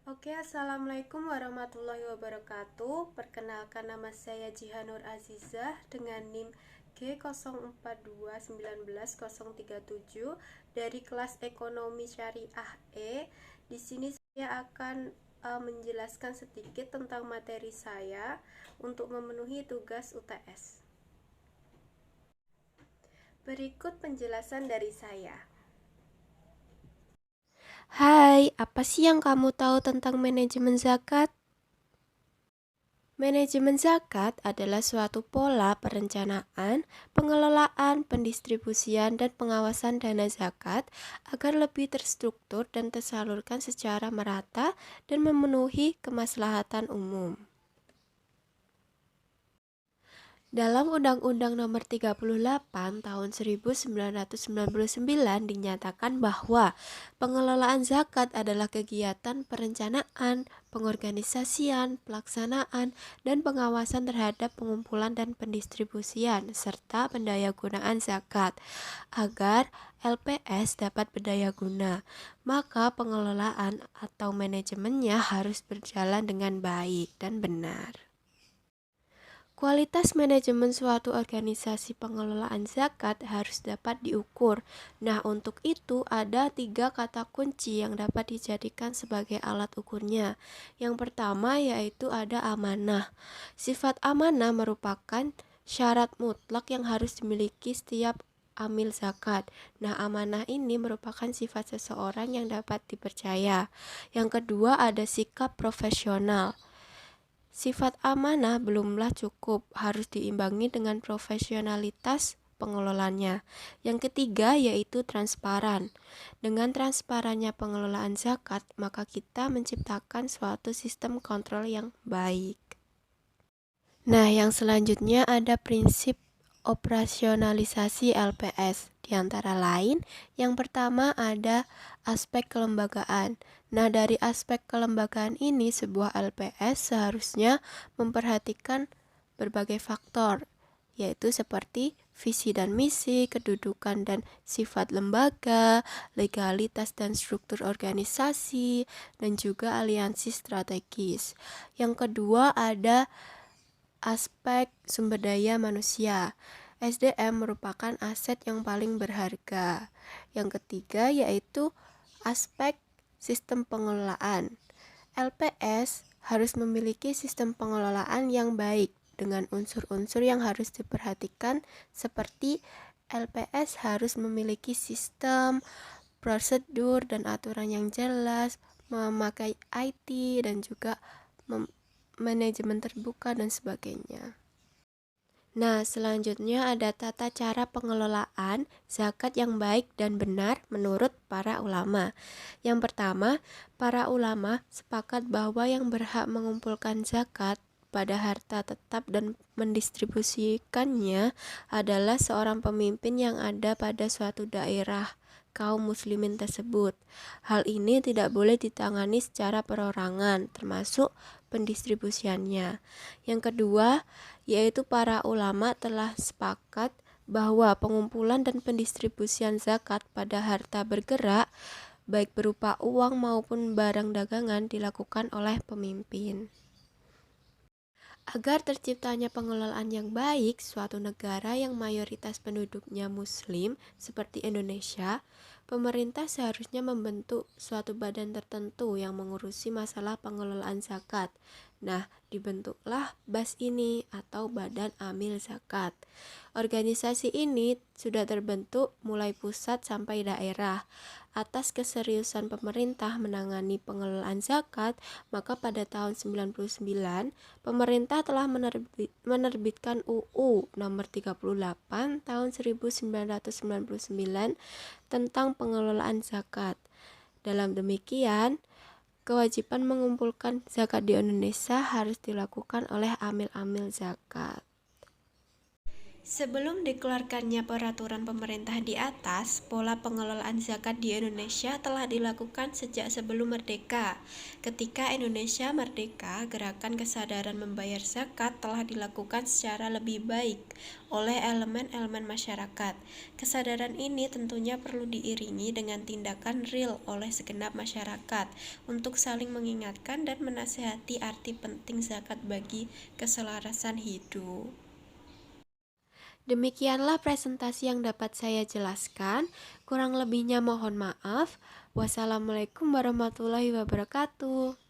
Oke, Assalamualaikum warahmatullahi wabarakatuh. Perkenalkan, nama saya Jihanur Azizah dengan NIM G04219037 dari kelas Ekonomi Syariah E. Di sini saya akan menjelaskan sedikit tentang materi saya untuk memenuhi tugas UTS. Berikut penjelasan dari saya. Hai, apa sih yang kamu tahu tentang manajemen zakat? Manajemen zakat adalah suatu pola perencanaan, pengelolaan, pendistribusian, dan pengawasan dana zakat agar lebih terstruktur dan tersalurkan secara merata dan memenuhi kemaslahatan umum. Dalam Undang-Undang Nomor 38 Tahun 1999 dinyatakan bahwa pengelolaan zakat adalah kegiatan perencanaan, pengorganisasian, pelaksanaan, dan pengawasan terhadap pengumpulan dan pendistribusian serta pendayagunaan zakat agar LPS dapat berdaya guna. Maka pengelolaan atau manajemennya harus berjalan dengan baik dan benar. Kualitas manajemen suatu organisasi pengelolaan zakat harus dapat diukur. Nah, untuk itu ada 3 kata kunci yang dapat dijadikan sebagai alat ukurnya. Yang pertama yaitu ada amanah. Sifat amanah merupakan syarat mutlak yang harus dimiliki setiap amil zakat. Nah, amanah ini merupakan sifat seseorang yang dapat dipercaya. Yang kedua ada sikap profesional. Sifat amanah belumlah cukup, harus diimbangi dengan profesionalitas pengelolanya. Yang ketiga yaitu transparan. Dengan transparannya pengelolaan zakat, maka kita menciptakan suatu sistem kontrol yang baik. Nah, yang selanjutnya ada prinsip operasionalisasi LPS. Di antara lain, yang pertama ada aspek kelembagaan. Nah, dari aspek kelembagaan ini, sebuah LPS seharusnya memperhatikan berbagai faktor, yaitu seperti visi dan misi, kedudukan dan sifat lembaga, legalitas dan struktur organisasi, dan juga aliansi strategis. Yang kedua ada aspek sumber daya manusia. SDM merupakan aset yang paling berharga. Yang ketiga yaitu aspek sistem pengelolaan. LPS harus memiliki sistem pengelolaan yang baik dengan unsur-unsur yang harus diperhatikan seperti LPS harus memiliki sistem, prosedur, dan aturan yang jelas, memakai IT, dan juga manajemen terbuka dan sebagainya. Nah, selanjutnya ada tata cara pengelolaan zakat yang baik dan benar menurut para ulama. Yang pertama, para ulama sepakat bahwa yang berhak mengumpulkan zakat pada harta tetap dan mendistribusikannya adalah seorang pemimpin yang ada pada suatu daerah kaum muslimin tersebut. Hal ini tidak boleh ditangani secara perorangan, termasuk pendistribusiannya. Yang kedua, yaitu para ulama telah sepakat bahwa pengumpulan dan pendistribusian zakat pada harta bergerak, baik berupa uang maupun barang dagangan, dilakukan oleh pemimpin. Agar terciptanya pengelolaan yang baik, suatu negara yang mayoritas penduduknya muslim seperti Indonesia, pemerintah seharusnya membentuk suatu badan tertentu yang mengurusi masalah pengelolaan zakat. Nah, dibentuklah BAS ini atau Badan Amil Zakat. Organisasi ini sudah terbentuk mulai pusat sampai daerah. Atas keseriusan pemerintah menangani pengelolaan zakat, maka pada tahun 99 pemerintah telah menerbitkan UU nomor 38 tahun 1999 tentang pengelolaan zakat. Dalam demikian, kewajiban mengumpulkan zakat di Indonesia harus dilakukan oleh amil-amil zakat. Sebelum dikeluarkannya peraturan pemerintah di atas, pola pengelolaan zakat di Indonesia telah dilakukan sejak sebelum merdeka. Ketika Indonesia merdeka, gerakan kesadaran membayar zakat telah dilakukan secara lebih baik oleh elemen-elemen masyarakat. Kesadaran ini tentunya perlu diiringi dengan tindakan real oleh segenap masyarakat untuk saling mengingatkan dan menasihati arti penting zakat bagi keselarasan hidup. Demikianlah presentasi yang dapat saya jelaskan. Kurang lebihnya mohon maaf. Wassalamualaikum warahmatullahi wabarakatuh.